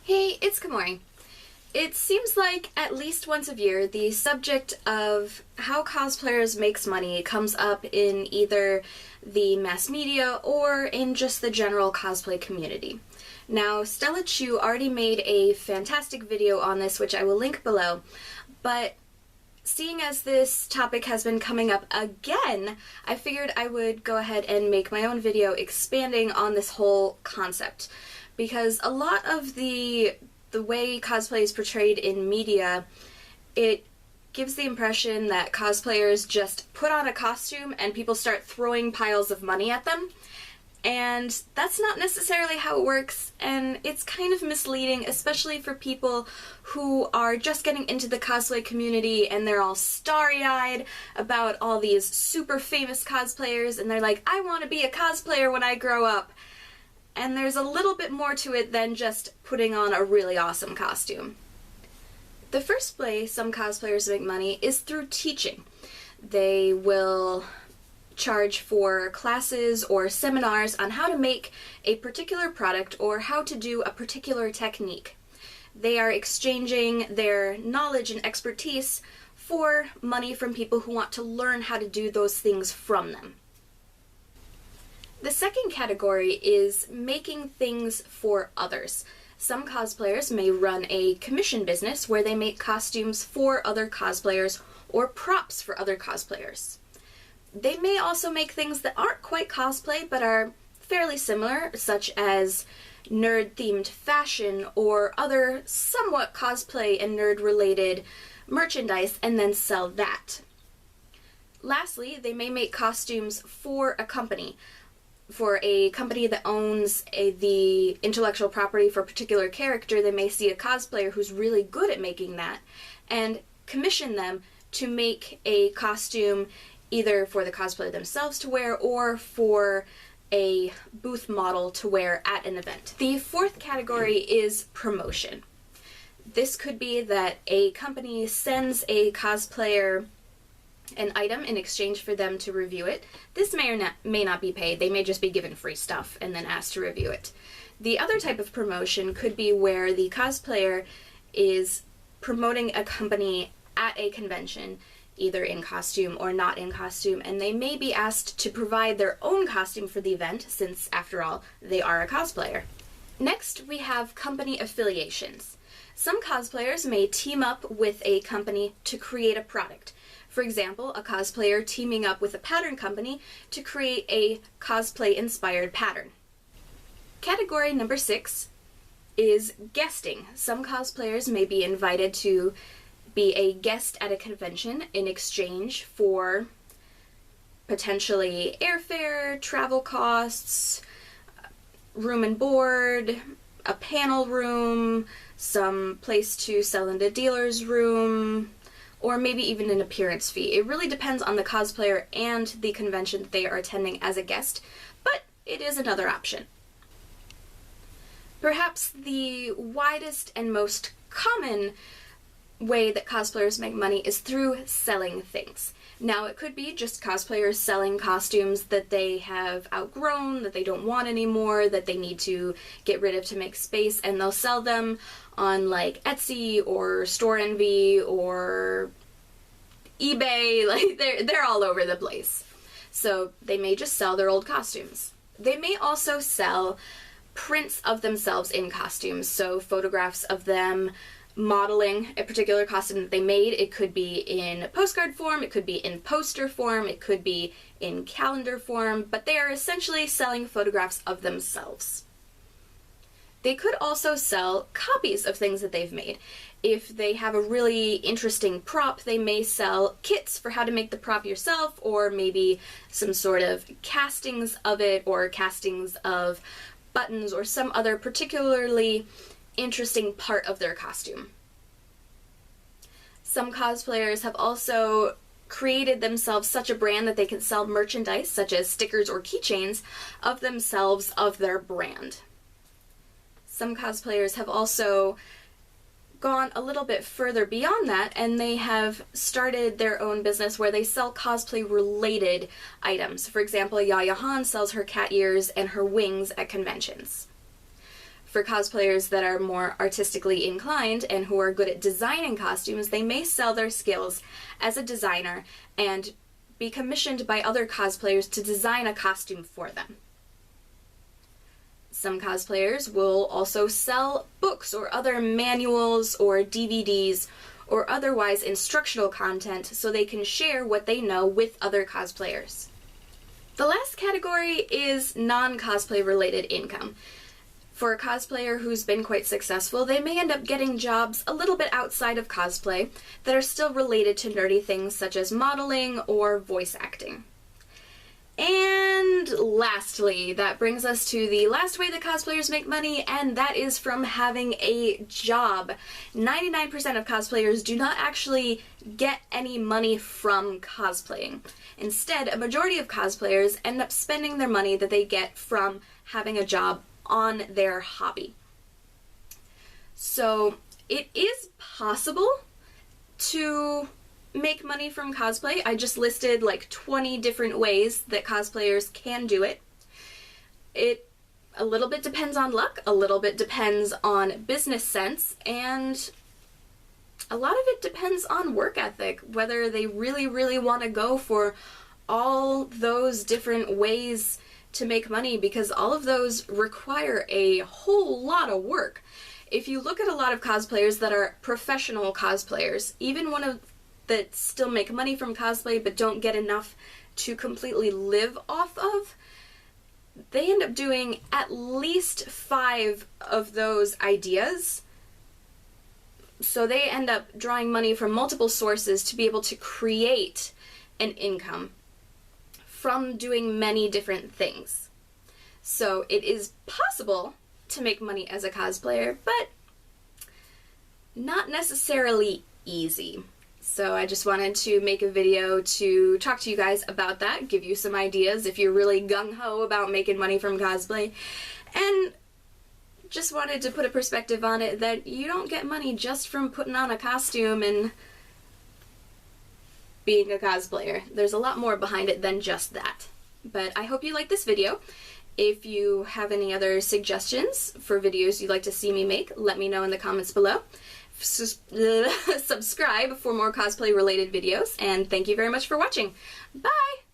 Hey, it's Kamori. It seems like at least once a year the subject of how cosplayers makes money comes up in either the mass media or in just the general cosplay community. Now, Stella Chu already made a fantastic video on this, which I will link below, but seeing as this topic has been coming up again, I figured I would go ahead and make my own video expanding on this whole concept. Because a lot of the way cosplay is portrayed in media, it gives the impression that cosplayers just put on a costume and people start throwing piles of money at them. And that's not necessarily how it works, and it's kind of misleading, especially for people who are just getting into the cosplay community and they're all starry-eyed about all these super famous cosplayers, and they're like, I want to be a cosplayer when I grow up. And there's a little bit more to it than just putting on a really awesome costume. The first way some cosplayers make money is through teaching. They will charge for classes or seminars on how to make a particular product or how to do a particular technique. They are exchanging their knowledge and expertise for money from people who want to learn how to do those things from them. The second category is making things for others. Some cosplayers may run a commission business where they make costumes for other cosplayers or props for other cosplayers. They may also make things that aren't quite cosplay but are fairly similar, such as nerd-themed fashion or other somewhat cosplay and nerd-related merchandise and then sell that. Lastly, they may make costumes for a company. For a company that owns the intellectual property for a particular character, they may see a cosplayer who's really good at making that and commission them to make a costume either for the cosplayer themselves to wear or for a booth model to wear at an event. The fourth category is promotion. This could be that a company sends a cosplayer an item in exchange for them to review it. This may or may not be paid. They may just be given free stuff and then asked to review it. The other type of promotion could be where the cosplayer is promoting a company at a convention, either in costume or not in costume, and they may be asked to provide their own costume for the event, since, after all, they are a cosplayer. Next, we have company affiliations. Some cosplayers may team up with a company to create a product. For example, a cosplayer teaming up with a pattern company to create a cosplay-inspired pattern. Category number 6 is guesting. Some cosplayers may be invited to be a guest at a convention in exchange for potentially airfare, travel costs, room and board, a panel room, some place to sell in the dealer's room, or maybe even an appearance fee. It really depends on the cosplayer and the convention that they are attending as a guest, but it is another option. Perhaps the widest and most common way that cosplayers make money is through selling things. Now, it could be just cosplayers selling costumes that they have outgrown, that they don't want anymore, that they need to get rid of to make space, and they'll sell them on like Etsy or Store Envy or eBay. Like they're all over the place. So they may just sell their old costumes. They may also sell prints of themselves in costumes, so photographs of them modeling a particular costume that they made. It could be in postcard form, it could be in poster form, it could be in calendar form, but they are essentially selling photographs of themselves. They could also sell copies of things that they've made. If they have a really interesting prop, they may sell kits for how to make the prop yourself, or maybe some sort of castings of it, or castings of buttons, or some other particularly interesting part of their costume. Some cosplayers have also created themselves such a brand that they can sell merchandise, such as stickers or keychains, of themselves, of their brand. Some cosplayers have also gone a little bit further beyond that, and they have started their own business where they sell cosplay-related items. For example, Yaya Han sells her cat ears and her wings at conventions. For cosplayers that are more artistically inclined and who are good at designing costumes, they may sell their skills as a designer and be commissioned by other cosplayers to design a costume for them. Some cosplayers will also sell books or other manuals or DVDs or otherwise instructional content so they can share what they know with other cosplayers. The last category is non-cosplay related income. For a cosplayer who's been quite successful, they may end up getting jobs a little bit outside of cosplay that are still related to nerdy things such as modeling or voice acting. And lastly, that brings us to the last way that cosplayers make money, and that is from having a job. 99% of cosplayers do not actually get any money from cosplaying. Instead, a majority of cosplayers end up spending their money that they get from having a job on their hobby. So it is possible to make money from cosplay. I just listed like 20 different ways that cosplayers can do it. It a little bit depends on luck, a little bit depends on business sense, and a lot of it depends on work ethic, whether they really want to go for all those different ways to make money, because all of those require a whole lot of work. If you look at a lot of cosplayers that are professional cosplayers, even one of that still make money from cosplay but don't get enough to completely live off of, they end up doing at least 5 of those ideas. So they end up drawing money from multiple sources to be able to create an income from doing many different things. So it is possible to make money as a cosplayer, but not necessarily easy. So I just wanted to make a video to talk to you guys about that, give you some ideas if you're really gung-ho about making money from cosplay, and just wanted to put a perspective on it that you don't get money just from putting on a costume and being a cosplayer. There's a lot more behind it than just that. But I hope you like this video. If you have any other suggestions for videos you'd like to see me make, let me know in the comments below. Subscribe for more cosplay related videos, and thank you very much for watching. Bye!